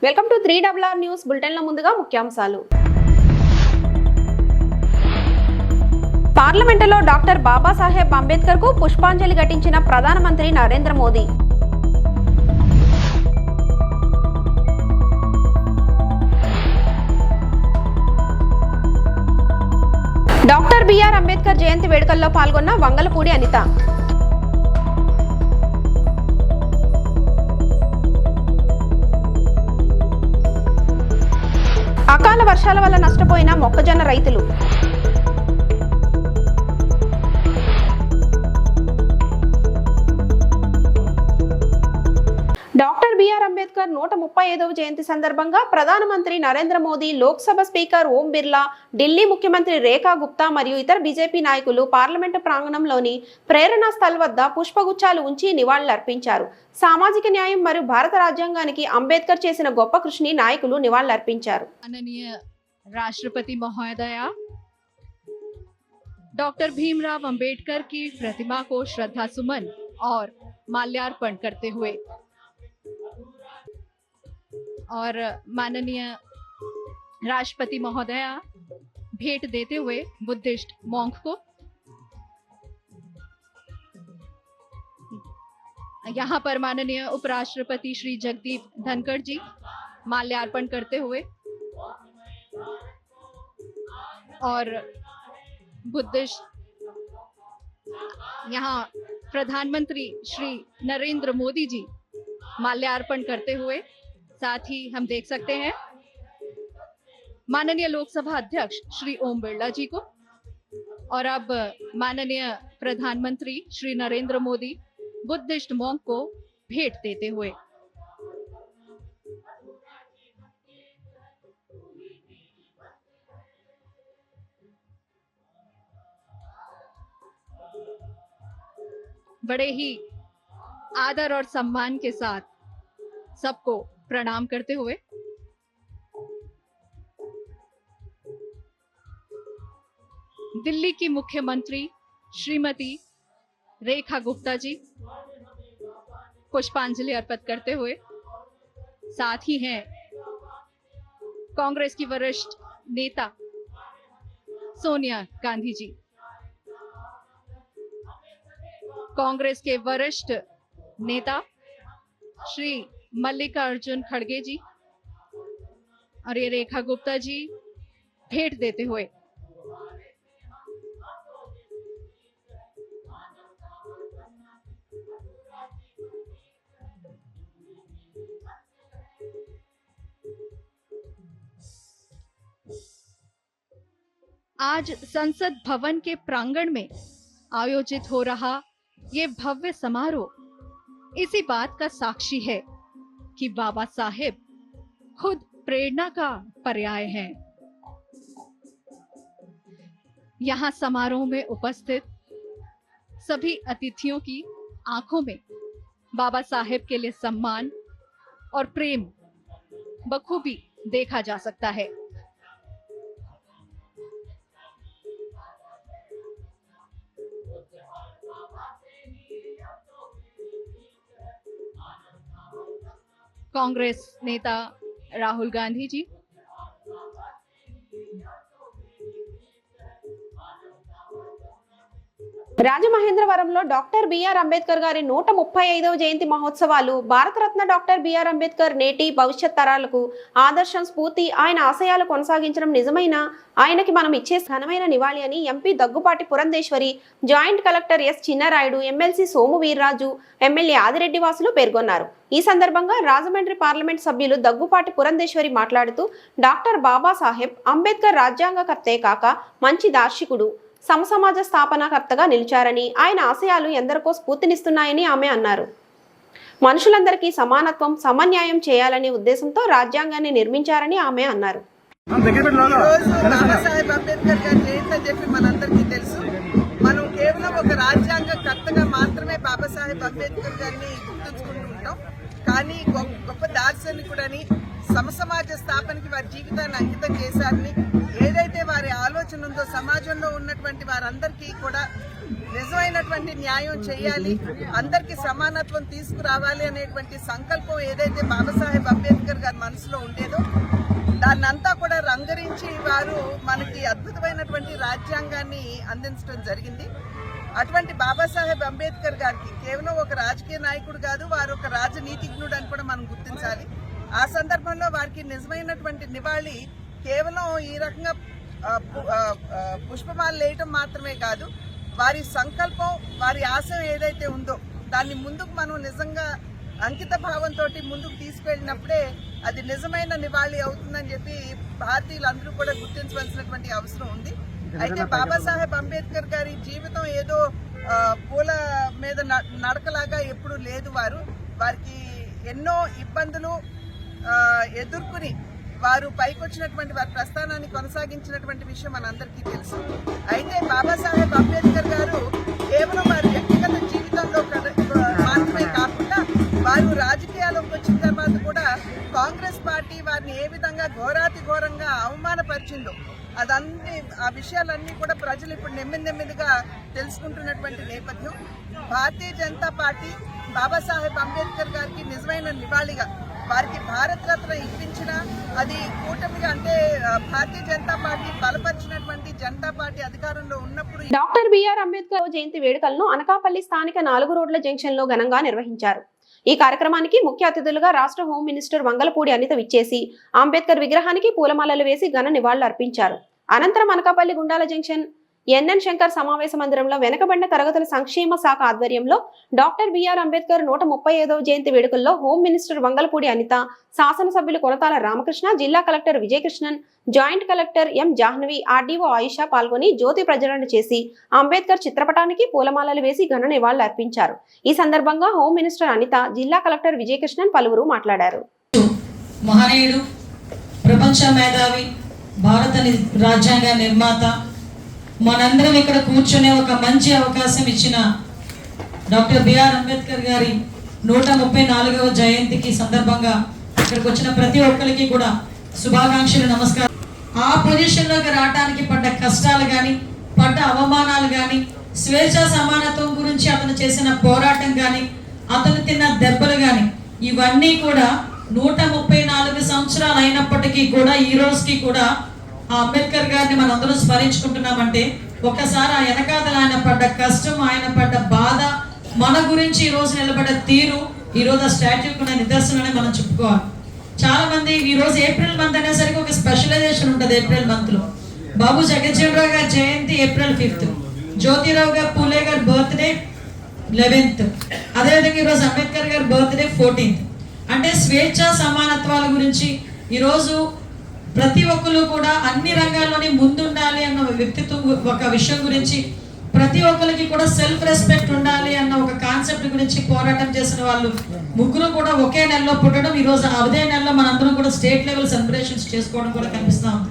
Welcome to 3RR news బులెటిన్ల ముందుగా ముఖ్యాంశాలు. పార్లమెంటులో డాక్టర్ బాబాసాహెబ్ అంబేద్కర్ కు పుష్పాంజలి ఘటించిన ప్రధానమంత్రి నరేంద్ర మోదీ. డాక్టర్ బిఆర్ అంబేద్కర్ జయంతి వేడుకల్లో పాల్గొన్న వంగలపూడి అనిత. అకాల వర్షాల వల్ల నష్టపోయిన మొక్కజొన్న రైతులు. డాక్టర్ బిఆర్ అంబేద్కర్ 135వ జయంతి సందర్భంగా ప్రధానమంత్రి నరేంద్ర మోదీ, లోక్సభ స్పీకర్ ఓం బిర్లా, ఢిల్లీ ముఖ్యమంత్రి రేఖా గుప్తా మరియు ఇతర బీజేపీ నాయకులు పార్లమెంటు ప్రాంగణంలోని ప్రేరణా స్థల్ వద్ద పుష్పగుచ్చాలు ఉంచి నివాళులర్పించారు. సామాజిక న్యాయం మరియు భారత రాజ్యాంగానికి అంబేద్కర్ చేసిన గొప్ప కృషిని నాయకులు నివాళులర్పించారు. राष्ट्रपति महोदया, डॉक्टर भीमराव अंबेडकर की प्रतिमा को श्रद्धा सुमन और माल्यार्पण करते हुए और माननीय राष्ट्रपति महोदया भेंट देते हुए बुद्धिस्ट मॉन्क को यहाँ पर माननीय उपराष्ट्रपति श्री जगदीप धनखड़ जी माल्यार्पण करते हुए और बुद्धिस्ट यहाँ प्रधानमंत्री श्री नरेंद्र मोदी जी माल्यार्पण करते हुए, साथ ही हम देख सकते हैं माननीय लोकसभा अध्यक्ष श्री ओम बिरला जी को, और अब माननीय प्रधानमंत्री श्री नरेंद्र मोदी बुद्धिस्ट मॉन्क को भेंट देते हुए बड़े ही आदर और सम्मान के साथ सबको प्रणाम करते हुए दिल्ली की मुख्यमंत्री श्रीमती रेखा गुप्ता जी पुष्पांजलि अर्पित करते हुए, साथ ही हैं कांग्रेस की वरिष्ठ नेता सोनिया गांधी जी, कांग्रेस के वरिष्ठ नेता श्री मल्लिकार्जुन खड़गे जी, और ये रेखा गुप्ता जी भेंट देते हुए आज संसद भवन के प्रांगण में आयोजित हो रहा ये भव्य समारोह इसी बात का साक्षी है कि बाबा साहेब खुद प्रेरणा का पर्याय हैं। यहाँ समारोह में उपस्थित सभी अतिथियों की आंखों में बाबा साहेब के लिए सम्मान और प्रेम बखूबी देखा जा सकता है। कांग्रेस नेता राहुल गांधी जी, రాజమహేంద్రవరంలో డాక్టర్ బిఆర్ అంబేద్కర్ గారి 135వ జయంతి మహోత్సవాలు. భారతరత్న డాక్టర్ బిఆర్ అంబేద్కర్ నేటి భవిష్యత్ తరాలకు ఆదర్శం, స్ఫూర్తి. ఆయన ఆశయాలు కొనసాగించడం నిజమైన ఆయనకి మనం ఇచ్చే ఘనమైన నివాళి అని MP Daggubati Purandeswari, joint collector S Chinnarayudu, MLC Somu Veerraju, MLA Adireddy వాసులు పేర్కొన్నారు. ఈ సందర్భంగా రాజమండ్రి పార్లమెంట్ సభ్యులు దగ్గుపాటి పురంధేశ్వరి మాట్లాడుతూ, డాక్టర్ బాబాసాహెబ్ అంబేద్కర్ రాజ్యాంగకర్తే కాక మంచి దార్శికుడు, సమసమాజ స్థాపనకర్తగా నిలిచారని, ఆయన ఆశయాలు ఎందరికో స్ఫూర్తినిస్తున్నాయని ఆమె అన్నారు. మనుషులందరికీ సమానత్వం, సమన్యాయం చేయాలనే ఉద్దేశంతో రాజ్యాంగాన్ని నిర్మించారని ఆమె అన్నారు. బాబాసాహెబ్ అంబేద్కర్ గారి జయంతి అని చెప్పి మనందరికీ తెలుసు. మనం కేవలం ఒక రాజ్యాంగకర్తగా మాత్రమే బాబాసాహెబ్ అంబేద్కర్ గారిని గుర్తుంచుకుంటూ ఉంటాం. కానీ గొప్ప దార్శనికుడని సమసమాజ స్థాపనకి వారి జీవితాన్ని అంకితం చేశారని, ఏదైతే వారి ఆలోచన ఉందో సమాజంలో ఉన్నటువంటి వారందరికీ కూడా నిజమైనటువంటి న్యాయం చేయాలి, అందరికీ సమానత్వం తీసుకురావాలి అనేటువంటి సంకల్పం ఏదైతే బాబాసాహెబ్ అంబేద్కర్ గారి మనసులో ఉండేదో దాన్నంతా కూడా రంగరించి వారు మనకి అద్భుతమైనటువంటి రాజ్యాంగాన్ని అందించడం జరిగింది. అటువంటి బాబాసాహెబ్ అంబేద్కర్ గారికి కేవలం ఒక రాజకీయ నాయకుడు కాదు, వారు ఒక రాజనీతిజ్ఞుడు అని కూడా మనం గుర్తించాలి. ఆ సందర్భంలో వారికి నిజమైనటువంటి నివాళి కేవలం ఈ రకంగా పుష్పమాలు వేయటం మాత్రమే కాదు, వారి సంకల్పం, వారి ఆశయం ఏదైతే ఉందో దాన్ని ముందుకు మనం నిజంగా అంకిత భావంతో ముందుకు తీసుకెళ్ళినప్పుడే అది నిజమైన నివాళి అవుతుందని చెప్పి భారతీయులందరూ కూడా గుర్తించవలసినటువంటి అవసరం ఉంది. అయితే బాబాసాహెబ్ అంబేద్కర్ గారి జీవితం ఏదో పూల మీద నడకలాగా ఎప్పుడు లేదు. వారికి ఎన్నో ఇబ్బందులు ఎదుర్కొని వారు పైకొచ్చినటువంటి వారి ప్రస్థానాన్ని కొనసాగించినటువంటి విషయం మనందరికీ తెలుసు. అయితే బాబాసాహెబ్ అంబేద్కర్ గారు కేవలం వారి వ్యక్తిగత జీవితంలో మాత్రమే కాకుండా వారు రాజకీయాల్లోకి వచ్చిన తర్వాత కూడా కాంగ్రెస్ పార్టీ వారిని ఏ విధంగా ఘోరాతి ఘోరంగా అవమానపరిచిందో ఆ విషయాలన్నీ కూడా ప్రజలు ఇప్పుడు నెమ్మదిగా తెలుసుకుంటున్నటువంటి నేపథ్యం. భారతీయ జనతా పార్టీ బాబాసాహెబ్ అంబేద్కర్ గారికి నిజమైన నివాళిగా వారికి భారత రత్న ఇప్పించిన అది కూటమిగా అంటే భారతీయ జనతా పార్టీ బలపరిచినటువంటి జనతా పార్టీ అధికారంలో ఉన్నప్పుడు డాక్టర్ బిఆర్ అంబేద్కర్ జయంతి వేడుకలను అనకాపల్లి స్థానిక 4 రోడ్ల జంక్షన్ లో ఘనంగా నిర్వహించారు. ఈ కార్యక్రమానికి ముఖ్య అతిథులుగా రాష్ట్ర హోం మినిస్టర్ వంగలపూడి అనిత విచ్చేసి అంబేద్కర్ విగ్రహానికి పూలమాలలు వేసి ఘన నివాళులు అర్పించారు. అనంతరం అనకాపల్లి గుండాల జంక్షన్ ఎన్ఎన్ శంకర్ సమావేశ మందిరంలో వెనుకబడిన తరగతుల సంక్షేమ శాఖ ఆధ్వర్యంలో డాక్టర్ బిఆర్ అంబేద్కర్ 135వ జయంతి వేడుకల్లో హోం మినిస్టర్ వంగలపూడి అనిత, శాసనసభ్యులు కొనతాల రామకృష్ణ, జిల్లా collector Vijayakrishnan, joint collector M Jahnavi, RDO Ayesha పాల్గొని జ్యోతి ప్రజ్వలన చేసి అంబేద్కర్ చిత్రపటానికి పూలమాలలు వేసి ఘన నివాళులు అర్పించారు. ఈ సందర్భంగా హోం మినిస్టర్ అనిత, జిల్లా కలెక్టర్ విజయకృష్ణన్ పలువురు మాట్లాడారు. మహనీయుడు, ప్రపంచ మేధావి, భారత రాజ్యాంగ నిర్మాత, మనందరం ఇక్కడ కూర్చునే ఒక మంచి అవకాశం ఇచ్చిన డాక్టర్ బిఆర్ అంబేద్కర్ గారి 134వ జయంతికి సందర్భంగా ఇక్కడికి వచ్చిన ప్రతి ఒక్కరికి కూడా శుభాకాంక్షలు, నమస్కారం. ఆ పొజిషన్లోకి రావడానికి పడ్డ కష్టాలు కానీ, పడ్డ అవమానాలు కానీ, స్వేచ్ఛ సమానత్వం గురించి అతను చేసిన పోరాటం కానీ, అతను తిన్న దెబ్బలు కానీ, ఇవన్నీ కూడా 134 సంవత్సరాలు అయినప్పటికీ కూడా ఈ రోజుకి కూడా ఆ అంబేద్కర్ గారిని మనందరం స్మరించుకుంటున్నామంటే ఒకసారి ఆ వెనకాతల ఆయన పడ్డ కష్టం, ఆయన పడ్డ బాధ, మన గురించి ఈ రోజు నిలబడ్డ తీరు, ఈ రోజు ఆ స్టాట్యూకి ఉన్న నిదర్శనని మనం చెప్పుకోవాలి. చాలా మంది ఈ రోజు ఏప్రిల్ మంత్ అనేసరికి ఒక స్పెషలైజేషన్ ఉంటుంది. ఏప్రిల్ మంత్ లో బాబు జగజ్జీవనరావు గారి జయంతి April 5th, జ్యోతిరావు గారు పూలే గారి బర్త్డే 11th, అదేవిధంగా ఈరోజు అంబేద్కర్ గారి బర్త్డే 14th. అంటే స్వేచ్ఛ సమానత్వాల గురించి ఈరోజు ప్రతి ఒక్కరు కూడా అన్ని రంగాల్లోని ముందుండాలి అన్న వ్యక్తిత్వం, ఒక విషయం గురించి, ప్రతి ఒక్కరికి కూడా సెల్ఫ్ రెస్పెక్ట్ ఉండాలి అన్న ఒక కాన్సెప్ట్ గురించి పోరాటం చేసిన వాళ్ళు ముగ్గురు కూడా ఒకే నెలలో పుట్టడం, ఈరోజు అదే నెలలో మనందరం కూడా స్టేట్ లెవెల్ సెలబ్రేషన్స్ చేసుకోవడం కూడా కనిపిస్తూ ఉంది.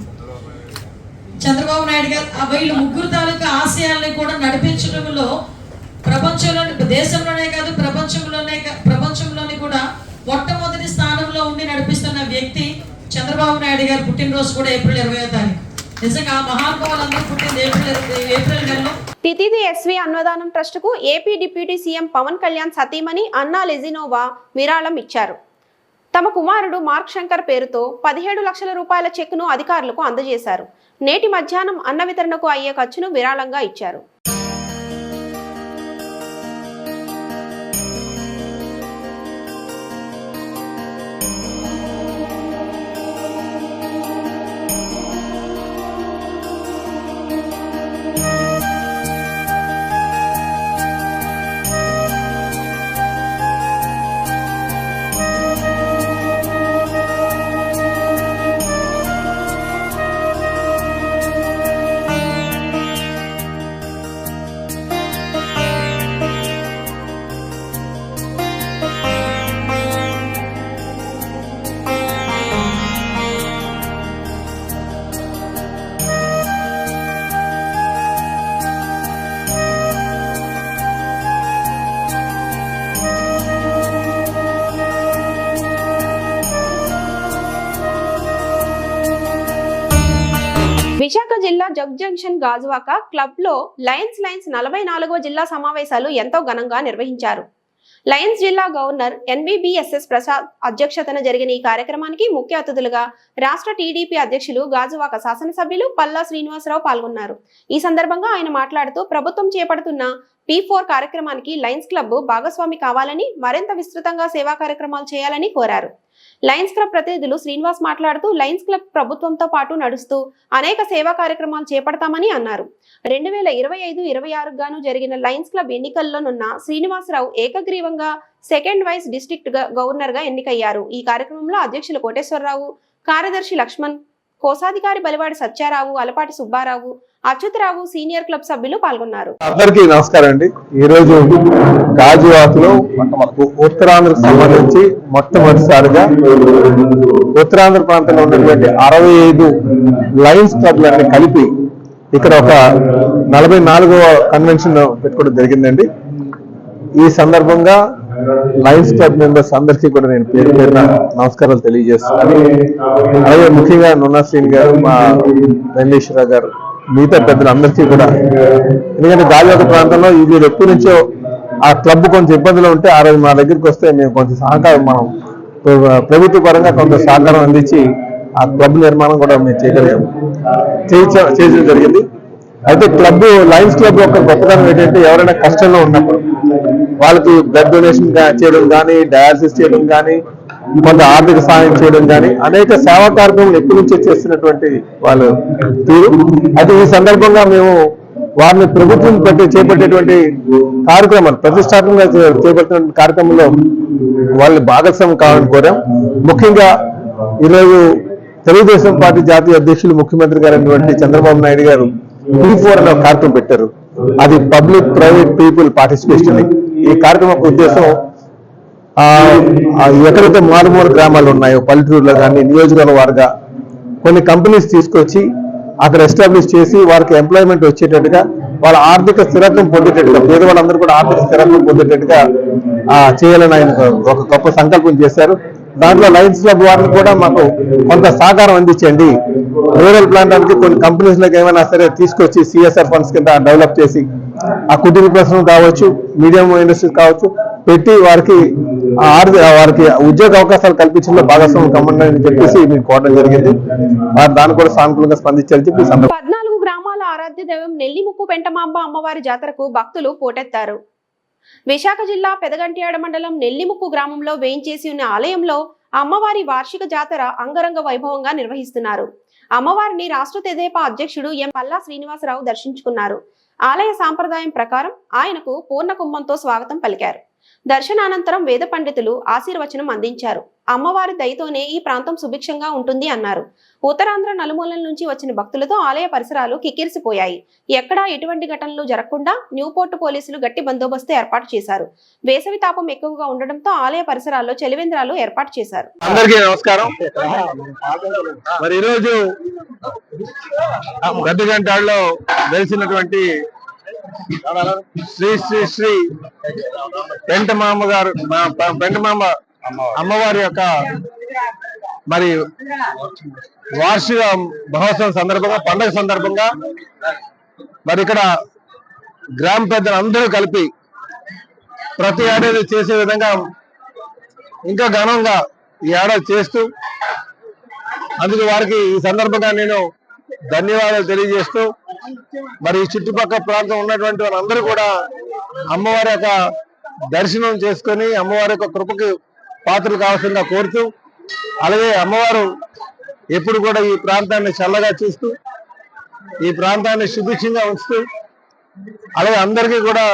చంద్రబాబు నాయుడు గారు వీళ్ళు ముగ్గురు తాలూకా ఆశయాల్ని కూడా నడిపించడంలో ప్రపంచంలోని, దేశంలోనే కాదు ప్రపంచంలోని కూడా మొట్టమొదటి స్థానంలో ఉండి నడిపిస్తున్న వ్యక్తి చంద్రబాబు నాయుడు గారు. పుట్టినరోజు కూడా April 20వ తారీఖు. నిజంగా మహానుభావులందరూ పుట్టింది ఏప్రిల్ నెలలో. తితిది ఎస్వి అన్నదానం ట్రస్ట్ కు AP deputy CM Pawan Kalyan సతీమణి అన్నా లెజినోవా విరాళం ఇచ్చారు. తమ కుమారుడు మార్క్ శంకర్ పేరుతో 17 లక్షల రూపాయల చెక్కును అధికారులకు అందజేశారు. నేటి మధ్యాహ్నం అన్న వితరణకు అయ్యే ఖర్చును విరాళంగా ఇచ్చారు. విశాఖ జిల్లా జగ్ జంక్షన్ గాజువాక క్లబ్ లో లయన్స్ 44వ జిల్లా సమావేశాలు ఎంతో ఘనంగా నిర్వహించారు. లయన్స్ జిల్లా గవర్నర్ NBBSS ప్రసాద్ అధ్యక్షతన జరిగిన ఈ కార్యక్రమానికి ముఖ్య అతిథులుగా రాష్ట్ర టీడీపీ అధ్యక్షులు గాజువాక శాసనసభ్యులు పల్లా శ్రీనివాసరావు పాల్గొన్నారు. ఈ సందర్భంగా ఆయన మాట్లాడుతూ ప్రభుత్వం చేపడుతున్న P4 కార్యక్రమానికి లయన్స్ క్లబ్ భాగస్వామి కావాలని, మరింత విస్తృతంగా సేవా కార్యక్రమాలు చేయాలని కోరారు. లయన్స్ క్లబ్ ప్రతినిధులు శ్రీనివాస్ మాట్లాడుతూ లయన్స్ క్లబ్ ప్రభుత్వంతో పాటు నడుస్తూ అనేక సేవా కార్యక్రమాలు చేపడతామని అన్నారు. 2025-26 గాను జరిగిన లయన్స్ క్లబ్ ఎన్నికల్లోనున్న శ్రీనివాసరావు ఏకగ్రీవంగా సెకండ్ వైస్ డిస్ట్రిక్ట్ గవర్నర్ గా ఎన్నికయ్యారు. ఈ కార్యక్రమంలో అధ్యక్షులు కోటేశ్వరరావు, కార్యదర్శి లక్ష్మణ్, కోశాధికారి బలివాడి సత్యారావు, అలపాటి సుబ్బారావు, అచ్యుతరావు, సీనియర్ క్లబ్ సభ్యులు పాల్గొన్నారు. అందరికీ నమస్కారం అండి. ఈ రోజు గాజువాకలో ఉత్తరాంధ్రకు సంబంధించి మొట్టమొదటిసారిగా ఉత్తరాంధ్ర ప్రాంతంలో ఉన్నటువంటి 65 లయన్స్ క్లబ్లన్నీ కలిపి ఇక్కడ ఒక 44వ కన్వెన్షన్ పెట్టుకోవడం జరిగిందండి. ఈ సందర్భంగా లయన్స్ క్లబ్ మెంబర్స్ అందరికీ కూడా నేను పేరు పేరున నమస్కారాలు తెలియజేస్తున్నాను. అలాగే ముఖ్యంగా నున్నా శ్రీని గారు, మా వెంకటేశ్వరరావు గారు, మిగతా పెద్దలందరికీ కూడా, ఎందుకంటే గాజువాక ప్రాంతంలో ఇది ఎప్పటి నుంచో ఆ క్లబ్ కొంచెం ఇబ్బందులు ఉంటే ఆ రోజు మా దగ్గరికి వస్తే మేము కొంచెం సహకారం, మనం ప్రభుత్వ పరంగా కొంత సహకారం అందించి ఆ క్లబ్ నిర్మాణం కూడా మేము చేయడం జరిగింది. అయితే క్లబ్, లయన్స్ క్లబ్ యొక్క గొప్పతనం ఏంటంటే ఎవరైనా కష్టంలో ఉన్నప్పుడు వాళ్ళకి బ్లడ్ డొనేషన్ చేయడం కానీ, డయాలసిస్ చేయడం కానీ, కొంత ఆర్థిక సహాయం చేయడం కానీ అనేక సేవా కార్యక్రమాలు ఎప్పటి నుంచో చేస్తున్నటువంటి వాళ్ళు తీరు. అయితే ఈ సందర్భంగా మేము వారిని ప్రభుత్వం చేపట్టేటువంటి కార్యక్రమాలు, ప్రతిష్టాత్మకంగా చేపట్టిన కార్యక్రమంలో వాళ్ళని భాగస్వామ్యం కావాలని కోరాం. ముఖ్యంగా ఈరోజు తెలుగుదేశం పార్టీ జాతీయ అధ్యక్షులు, ముఖ్యమంత్రి గారైనటువంటి చంద్రబాబు నాయుడు గారు P4 అనే కార్యక్రమం పెట్టారు. అది పబ్లిక్ ప్రైవేట్ పీపుల్ పార్టిసిపేషన్. ఈ కార్యక్రమం ఉద్దేశం ఎక్కడైతే మారుమూల గ్రామాలు ఉన్నాయో పల్లెటూరులో కానీ, నియోజకవర్గ వారుగా కొన్ని కంపెనీస్ తీసుకొచ్చి అక్కడ ఎస్టాబ్లిష్ చేసి వారికి ఎంప్లాయ్మెంట్ వచ్చేటట్టుగా, వాళ్ళ ఆర్థిక స్థిరత్వం పొందేటట్టుగా, పేదవాళ్ళందరూ కూడా ఆర్థిక స్థిరత్వం పొందేటట్టుగా చేయాలని ఆయన ఒక గొప్ప సంకల్పం చేశారు. దాంట్లో లయన్స్ క్లబ్ వారిని కూడా మాకు కొంత సహకారం అందించండి, రూరల్ ప్రాంతానికి కొన్ని కంపెనీస్లకు ఏమైనా సరే తీసుకొచ్చి CSR ఫండ్స్ కింద డెవలప్ చేసి ఆ కుటీర పరిశ్రమ కావచ్చు, మీడియం ఇండస్ట్రీస్ కావచ్చు పెట్టి వారికి ఉద్యోగ అవకాశాలు కల్పించడంలో భాగస్వామ్యం కమ్మండి అని చెప్పేసి మీకు కోరడం జరిగింది. వారు దాన్ని కూడా సానుకూలంగా స్పందించారని చెప్పి 14 గ్రామాల ఆరాధ్య దైవం నెల్లిముక్కు పెంటమాంబ అమ్మవారి జాతరకు భక్తులు పోటెత్తారు. విశాఖ జిల్లా పెదగంట్యాడ మండలం నెల్లిముక్కు గ్రామంలో వేయించేసి ఉన్న ఆలయంలో అమ్మవారి వార్షిక జాతర అంగరంగ వైభవంగా నిర్వహిస్తున్నారు. అమ్మవారిని రాష్ట్ర తెదేపా అధ్యక్షుడు పల్లా శ్రీనివాసరావు దర్శించుకున్నారు. ఆలయ సాంప్రదాయం ప్రకారం ఆయనకు పూర్ణ కుంభంతో స్వాగతం పలికారు. దర్శనానంతరం వేద పండితులు ఆశీర్వచనం అందించారు. అమ్మవారి దయతోనే ఈ ప్రాంతం సుభిక్షంగా ఉంటుంది అన్నారు. ఉత్తరాంధ్ర నలుమూలల నుంచి వచ్చిన భక్తులతో ఆలయ పరిసరాలు కిక్కిరిసిపోయాయి. ఎక్కడా ఎటువంటి ఘటనలు జరగకుండా న్యూపోర్ట్ పోలీసులు గట్టి బందోబస్తు ఏర్పాటు చేశారు. వేసవి తాపం ఎక్కువగా ఉండడంతో ఆలయ పరిసరాల్లో చలివేంద్రాలు ఏర్పాటు చేశారు. అందరికీ నమస్కారం. మరి ఈరోజు పెద్దగంటాడులో వెలిసినటువంటి శ్రీ శ్రీ శ్రీ పెంటమాంబ గారు, పెంటమాంబ అమ్మవారి యొక్క మరి వార్షిక మహోత్సవం సందర్భంగా, పండుగ సందర్భంగా మరి ఇక్కడ గ్రామ పెద్దలు అందరూ కలిపి ప్రతి ఏడాది చేసే విధంగా ఇంకా ఘనంగా ఈ ఏడాది చేస్తూ, అందుకు వారికి ఈ సందర్భంగా నేను ధన్యవాదాలు తెలియజేస్తూ, మరి ఈ చుట్టుపక్కల ప్రాంతం ఉన్నటువంటి వాళ్ళందరూ కూడా అమ్మవారి యొక్క దర్శనం చేసుకొని అమ్మవారి యొక్క కృపకి పాత్రలు కావాల్సిందిగా కోరుతూ, అలాగే అమ్మవారు ఎప్పుడు కూడా ఈ ప్రాంతాన్ని చల్లగా చూస్తూ, ఈ ప్రాంతాన్ని సుభిక్షంగా ఉంచుతూ, అలాగే అందరికీ కూడా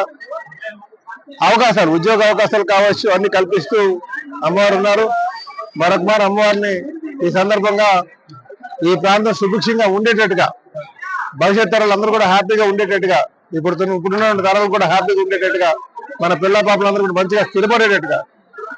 అవకాశాలు, ఉద్యోగ అవకాశాలు కావచ్చు అన్ని కల్పిస్తూ అమ్మవారు ఉన్నారు. మరొకమారు అమ్మవారిని ఈ సందర్భంగా ఈ ప్రాంతం సుభిక్షంగా ఉండేటట్టుగా, భవిష్యత్ తరాలు అందరూ కూడా హ్యాపీగా ఉండేటట్టుగా, ఇప్పుడున్న తరాలు కూడా హ్యాపీగా ఉండేటట్టుగా, మన పిల్ల పాపలందరూ కూడా మంచిగా స్థిరపడేటట్టుగా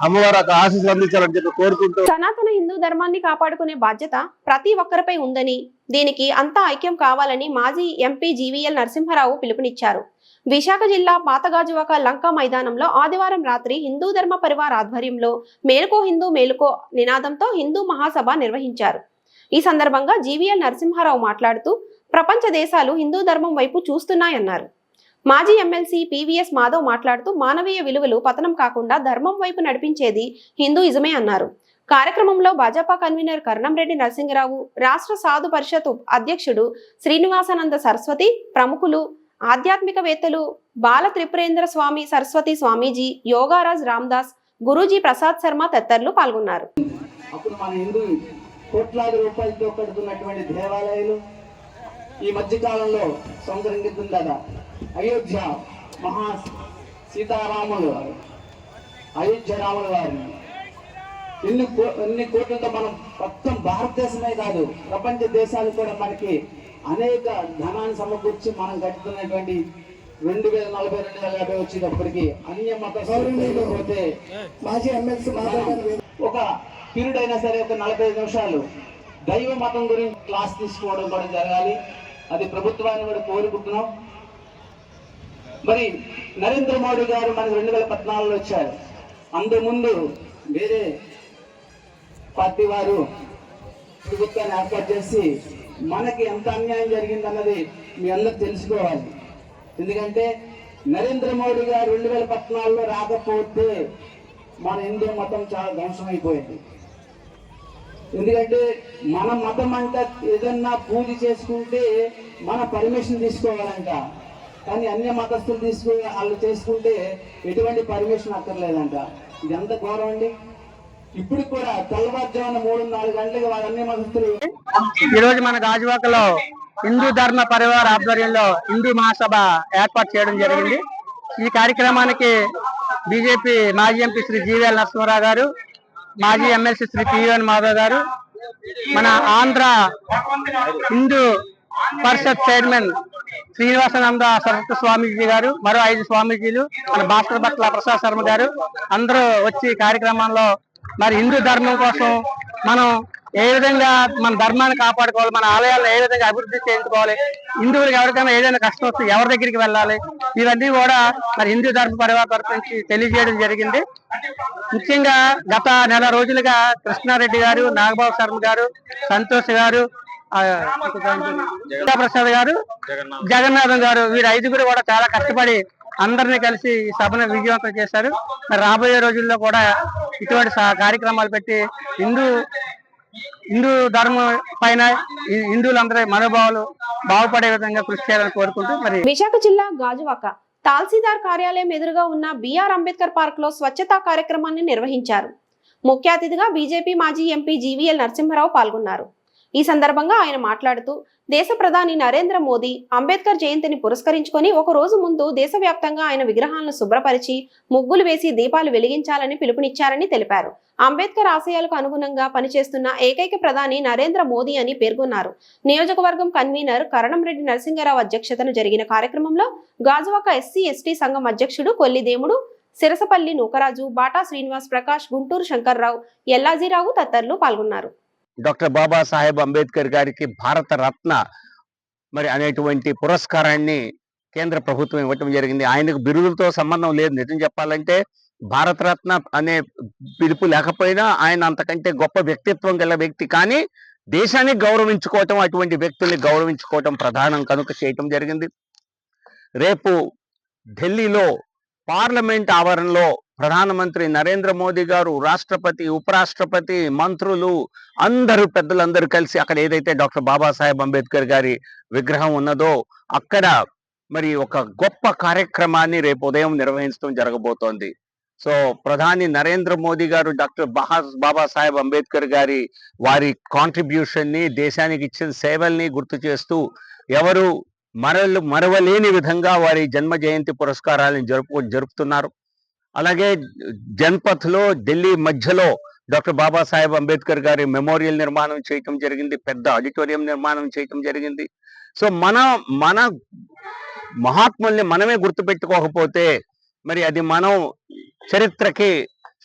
అమ్మవారు ఆశీస్సులు అందించాలని చెప్పి కోరుకుంటూ, సనాతన హిందూ ధర్మాన్ని కాపాడుకునే బాధ్యత ప్రతి ఒక్కరిపై ఉందని, దీనికి అంతా ఐక్యం కావాలని మాజీ ఎంపీ GVL నరసింహారావు పిలుపునిచ్చారు. విశాఖ జిల్లా పాతగాజువాక లంకా మైదానంలో ఆదివారం రాత్రి హిందూ ధర్మ పరివార్ ఆధ్వర్యంలో మేలుకో హిందూ మేలుకో నినాదంతో హిందూ మహాసభ నిర్వహించారు. ఈ సందర్భంగా GVL నరసింహారావు మాట్లాడుతూ ప్రపంచ దేశాలు హిందూ ధర్మం వైపు చూస్తున్నాయన్నారు. మాజీ ఎమ్మెల్సీ పివిఎస్ మాధవ్ మాట్లాడుతూ మానవీయ విలువలు పతనం కాకుండా ధర్మం వైపు నడిపించేది హిందూయిజమే అన్నారు. కార్యక్రమంలో భాజపా కన్వీనర్ కరణంరెడ్డి నరసింగరావు, రాష్ట్ర సాధు పరిషత్ అధ్యక్షుడు శ్రీనివాసానంద సరస్వతి, ప్రముఖులు, ఆధ్యాత్మికవేత్తలు బాల త్రిపురేంద్ర స్వామి సరస్వతి స్వామీజీ, యోగారాజ్ రామ్దాస్, గురూజీ ప్రసాద్ శర్మ తదితరులు పాల్గొన్నారు. అప్పుడు మన హిందూ కోట్లాది రూపాయలతో కడుతున్నటువంటి దేవాలయాలు ఈ మధ్య కాలంలో సంతరించుతుంది కదా. అయోధ్య మహా సీతారాములు వారు, అయోధ్య రాముల వారిని ఎన్ని కోట్లతో మనం మొత్తం భారతదేశమే కాదు ప్రపంచ దేశాలు కూడా మనకి అనేక ధనాన్ని సమకూర్చి మనం కట్టుతున్నటువంటి 2040, 2050 వచ్చేటప్పటికి అన్య మత పోతే మాజీ ఎమ్మెల్సీ ఒక పీరియడ్ అయినా సరే ఒక 45 నిమిషాలు దైవ మతం గురించి క్లాస్ తీసుకోవడం కూడా జరగాలి. అది ప్రభుత్వాన్ని కూడా కోరుకుంటున్నాం. మరి నరేంద్ర మోడీ గారు మనకు 2014లో వచ్చారు. అంతకుముందు వేరే పార్టీ వారు ప్రభుత్వాన్ని ఏర్పాటు చేసి మనకి ఎంత అన్యాయం జరిగిందన్నది మీ అందరూ తెలుసుకోవాలి. ఎందుకంటే నరేంద్ర మోడీ గారు 2014లో రాకపోతే మన హిందూ మతం చాలా ధ్వంసమైపోయింది. ఎందుకంటే మన మతం అంట ఏదన్నా పూజ చేసుకుంటే మన పర్మిషన్ తీసుకోవాలంట, కానీ అన్య మతస్థులు వాళ్ళు చేసుకుంటే ఎటువంటి పర్మిషన్ అక్కర్లేదంట. ఇది ఎంత ఘోరం అండి. ఇప్పుడు కూడా తెల్లవారుజామున 3-4 గంటలకు వాళ్ళ అన్య మతస్థులు. ఈరోజు మన గాజువాకలో హిందూ ధర్మ పరివార ఆధ్వర్యంలో హిందూ మహాసభ ఏర్పాటు చేయడం జరిగింది. ఈ కార్యక్రమానికి బీజేపీ మాజీ ఎంపీ శ్రీ జీవీఎల్ నరసింహారావు గారు, మాజీ ఎమ్మెల్సీ శ్రీ పివిఎన్ మాధవ్ గారు, మన ఆంధ్ర హిందూ పరిషత్ చైర్మన్ శ్రీనివాసానంద సరస్వతి స్వామీజీ గారు, మరో 5 స్వామీజీలు, మన భాస్కర్ భట్ల ప్రసాద్ శర్మ గారు అందరూ వచ్చి కార్యక్రమంలో మరి హిందూ ధర్మం కోసం మనం ఏ విధంగా మన ధర్మాన్ని కాపాడుకోవాలి, మన ఆలయాలను ఏ విధంగా అభివృద్ధి చేయించుకోవాలి, హిందువులకు ఎవరికైనా ఏదైనా కష్టం వస్తే ఎవరి దగ్గరికి వెళ్ళాలి, ఇవన్నీ కూడా మరి హిందూ ధర్మ పరివార తరఫు నుంచి తెలియజేయడం జరిగింది. ముఖ్యంగా గత నెల రోజులుగా కృష్ణారెడ్డి గారు, నాగబాబు శర్మ గారు, సంతోష్ గారు, ప్రసాద్ గారు, జగన్నాథం గారు, వీరు 5గురు కూడా చాలా కష్టపడి అందరినీ కలిసి ఈ సభను విజయవంతం చేశారు. మరి రాబోయే రోజుల్లో కూడా ఇటువంటి కార్యక్రమాలు పెట్టి హిందూ ధర్మం పైన హిందువులందరి మనోభావాలు బాగుపడే విధంగా కృషి చేయాలని కోరుకుంటూ మరి విశాఖ జిల్లా గాజువాక తహసీల్దార్ కార్యాలయం ఎదురుగా ఉన్న బిఆర్ అంబేద్కర్ పార్క్ లో స్వచ్ఛతా కార్యక్రమాన్ని నిర్వహించారు. ముఖ్య అతిథిగా బీజేపీ మాజీ ఎంపీ జీవీఎల్ నరసింహారావు పాల్గొన్నారు. ఈ సందర్భంగా ఆయన మాట్లాడుతూ దేశ ప్రధాని నరేంద్ర మోదీ అంబేద్కర్ జయంతిని పురస్కరించుకొని ఒక రోజు ముందు దేశవ్యాప్తంగా ఆయన విగ్రహాలను శుభ్రపరిచి ముగ్గులు వేసి దీపాలు వెలిగించాలని పిలుపునిచ్చారని తెలిపారు. అంబేద్కర్ ఆశయాలకు అనుగుణంగా పనిచేస్తున్న ఏకైక ప్రధాని నరేంద్ర మోదీ అని పేర్కొన్నారు. నియోజకవర్గం కన్వీనర్ కరణంరెడ్డి నరసింగరావు అధ్యక్షతన జరిగిన కార్యక్రమంలో గాజువాక ఎస్సీ ఎస్టీ సంఘం అధ్యక్షుడు కొల్లిదేముడు, సిరసపల్లి నూకరాజు, బాటా శ్రీనివాస్ ప్రకాష్, గుంటూరు శంకర్రావు, ఎల్లాజీరావు తదితరులు పాల్గొన్నారు. డాక్టర్ బాబాసాహెబ్ అంబేద్కర్ గారికి భారత రత్న మరి అనేటువంటి పురస్కారాన్ని కేంద్ర ప్రభుత్వం ఇవ్వటం జరిగింది. ఆయనకు బిరుదులతో సంబంధం లేదు. నిజం చెప్పాలంటే భారతరత్న అనే పిలుపు లేకపోయినా ఆయన అంతకంటే గొప్ప వ్యక్తిత్వం గల వ్యక్తి. కానీ దేశాన్ని గౌరవించుకోవటం, అటువంటి వ్యక్తుల్ని గౌరవించుకోవటం ప్రధానం కనుక చేయటం జరిగింది. రేపు ఢిల్లీలో పార్లమెంట్ ఆవరణలో ప్రధానమంత్రి నరేంద్ర మోదీ గారు, రాష్ట్రపతి, ఉపరాష్ట్రపతి, మంత్రులు అందరూ పెద్దలందరూ కలిసి అక్కడ ఏదైతే డాక్టర్ బాబాసాహెబ్ అంబేద్కర్ గారి విగ్రహం ఉన్నదో అక్కడ మరి ఒక గొప్ప కార్యక్రమాన్ని రేపు ఉదయం నిర్వహించడం జరగబోతోంది. సో ప్రధాని నరేంద్ర మోదీ గారు డాక్టర్ బాబాసాహెబ్ అంబేద్కర్ గారి వారి కాంట్రిబ్యూషన్ ని, దేశానికి ఇచ్చిన సేవల్ని గుర్తు చేస్తూ ఎవరు మరవలేని విధంగా వారి జన్మ జయంతి పురస్కారాలను జరుపుతున్నారు. అలాగే జన్పథ్ లో ఢిల్లీ మధ్యలో డాక్టర్ బాబాసాహెబ్ అంబేద్కర్ గారి మెమోరియల్ నిర్మాణం చేయటం జరిగింది, పెద్ద ఆడిటోరియం నిర్మాణం చేయటం జరిగింది. సో మన మహాత్ముల్ని మనమే గుర్తుపెట్టుకోకపోతే మరి అది మనం చరిత్రకి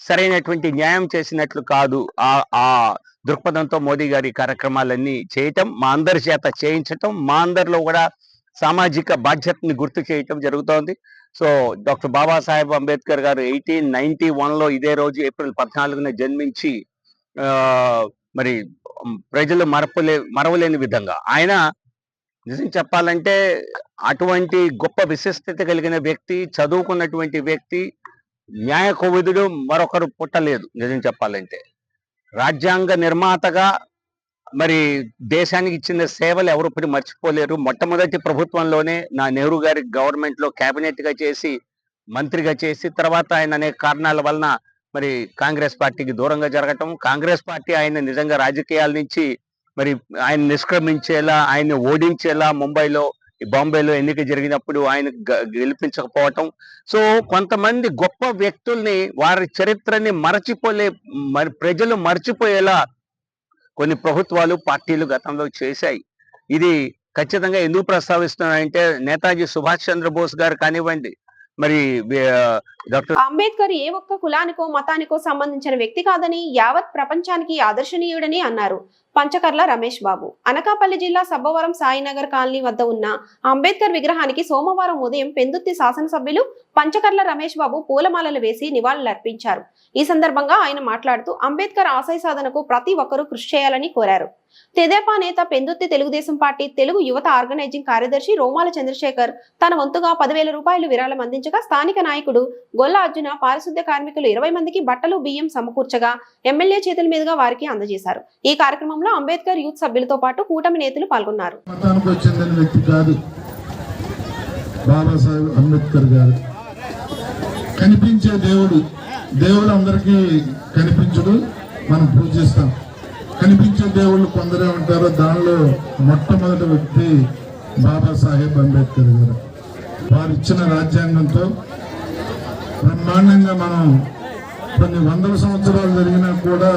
సరైనటువంటి న్యాయం చేసినట్లు కాదు. ఆ దృక్పథంతో మోదీ గారి కార్యక్రమాలన్నీ చేయటం, మా అందరి చేత చేయించటం, మా అందరిలో కూడా సామాజిక బాధ్యతని గుర్తు చేయటం జరుగుతోంది. సో డాక్టర్ బాబాసాహెబ్ అంబేద్కర్ గారు 1891లో ఇదే రోజు ఏప్రిల్ 14న జన్మించి మరి ప్రజలు మరవలేని విధంగా ఆయన నిజం చెప్పాలంటే అటువంటి గొప్ప విశిష్టత కలిగిన వ్యక్తి, చదువుకున్నటువంటి వ్యక్తి, న్యాయ కోవిదుడు మరొకరు పుట్టలేదు. నిజం చెప్పాలంటే రాజ్యాంగ నిర్మాతగా మరి దేశానికి ఇచ్చిన సేవలు ఎవరు ఇప్పుడు మర్చిపోలేరు. మొట్టమొదటి ప్రభుత్వంలోనే నెహ్రూ గారి గవర్నమెంట్ లో కేబినెట్ గా చేసి, మంత్రిగా చేసి, తర్వాత ఆయన అనేక కారణాల వలన మరి కాంగ్రెస్ పార్టీకి దూరంగా జరగటం, కాంగ్రెస్ పార్టీ ఆయన నిజంగా రాజకీయాల నుంచి మరి ఆయన నిష్క్రమించేలా, ఆయన్ని ఓడించేలా ముంబైలో, బాంబేలో ఎన్నిక జరిగినప్పుడు ఆయన గెలిపించకపోవటం. సో కొంతమంది గొప్ప వ్యక్తుల్ని, వారి చరిత్రని మరి ప్రజలు మర్చిపోయేలా కొన్ని ప్రభుత్వాలు, పార్టీలు గతంలో చేశాయి. ఇది ఖచ్చితంగా ఎందుకు ప్రస్తావిస్తున్నానంటే నేతాజీ సుభాష్ చంద్రబోస్ గారు కానివ్వండి, మరి డాక్టర్ అంబేద్కర్ ఏ ఒక్క కులానికో మతానికో సంబంధించిన వ్యక్తి కాదని, యావత్ ప్రపంచానికి ఆదర్శనీయుడని అన్నారు పంచకర్ల రమేష్ బాబు. అనకాపల్లి జిల్లా సబ్బవరం సాయినగర్ కాలనీ వద్ద ఉన్న అంబేద్కర్ విగ్రహానికి సోమవారం ఉదయం పెందుర్తి శాసనసభ్యులు పంచకర్ల రమేష్ బాబు పూలమాలలు వేసి నివాళులర్పించారు. ఈ సందర్భంగా ఆయన మాట్లాడుతూ అంబేద్కర్ ఆశయ సాధనకు ప్రతి ఒక్కరూ కృషి చేయాలని కోరారు. తెదేపా నేత, పెందుర్తి తెలుగుదేశం పార్టీ తెలుగు యువత ఆర్గనైజింగ్ కార్యదర్శి రోమాల చంద్రశేఖర్ తన వంతుగా 10,000 రూపాయలు విరాళం అందించగా, స్థానిక నాయకుడు గొల్ల అర్జున పారిశుద్ధ్య కార్మికులు 20 మందికి బట్టలు, బియ్యం సమకూర్చగా ఎమ్మెల్యే చేతుల మీదుగా వారికి అందజేశారు. ఈ కార్యక్రమంలో అంబేద్కర్ యూత్ సభ్యులతో పాటు కూటమి నేతలు పాల్గొన్నారు. బాబాసాహెబ్ అంబేద్కర్ గారు కనిపించే దేవుడు. దేవుడు అందరికీ కనిపించడు, మనం పూజిస్తాం. కనిపించే దేవుళ్ళు కొందరే ఉంటారో దానిలో మొట్టమొదటి వ్యక్తి బాబాసాహెబ్ అంబేద్కర్ గారు. వారు ఇచ్చిన రాజ్యాంగంతో బ్రహ్మాండంగా మనం కొన్ని వందల సంవత్సరాలు జరిగినా కూడా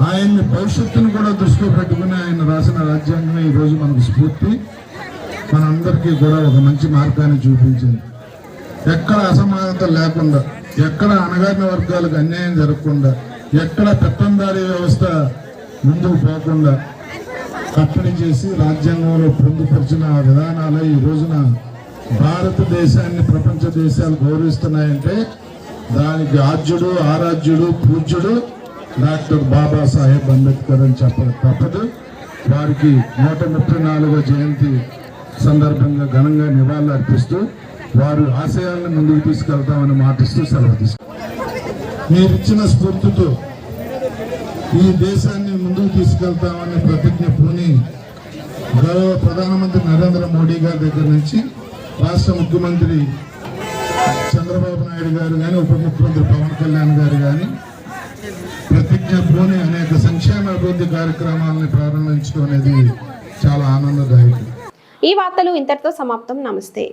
ఆయన్ని భవిష్యత్తును కూడా దృష్టిలో పెట్టుకుని ఆయన రాసిన రాజ్యాంగం ఈరోజు మనకు స్ఫూర్తి, మనందరికీ కూడా ఒక మంచి మార్గాన్ని చూపించింది. ఎక్కడ అసమానత లేకుండా, ఎక్కడ అణగారిన వర్గాలకు అన్యాయం జరగకుండా, ఎక్కడ పెత్తందారీ వ్యవస్థ ముందుకు పోకుండా కట్టడి చేసి రాజ్యాంగంలో పొందుపరిచిన విధానాలే ఈ రోజున భారతదేశాన్ని ప్రపంచ దేశాలు గౌరవిస్తున్నాయంటే దానికి ఆద్యుడు, ఆరాధ్యుడు, పూజ్యుడు డాక్టర్ బాబాసాహెబ్ అంబేద్కర్ అని చెప్పక తప్పదు. వారికి 134వ జయంతి సందర్భంగా ఘనంగా నివాళులు అర్పిస్తూ వారు ఆశయాలను ముందుకు తీసుకెళ్తామని మాటిస్తూ సెలవు తీసుకుంటారు. మీరిచ్చిన స్ఫూర్తితో ఈ దేశాన్ని ముందుకు తీసుకెళ్తామని ప్రతిజ్ఞ పూని గౌరవ ప్రధానమంత్రి నరేంద్ర మోడీ గారి దగ్గర నుంచి రాష్ట్ర ముఖ్యమంత్రి చంద్రబాబు నాయుడు గారు కానీ, ఉప ముఖ్యమంత్రి పవన్ కళ్యాణ్ గారు కానీ ప్రతిజ్ఞ పూని అనేక సంక్షేమ అభివృద్ధి కార్యక్రమాలను ప్రారంభించడం అనేది చాలా ఆనందదాయకం. ఈ వార్తలు ఇంతటితో సమాప్తం. నమస్తే.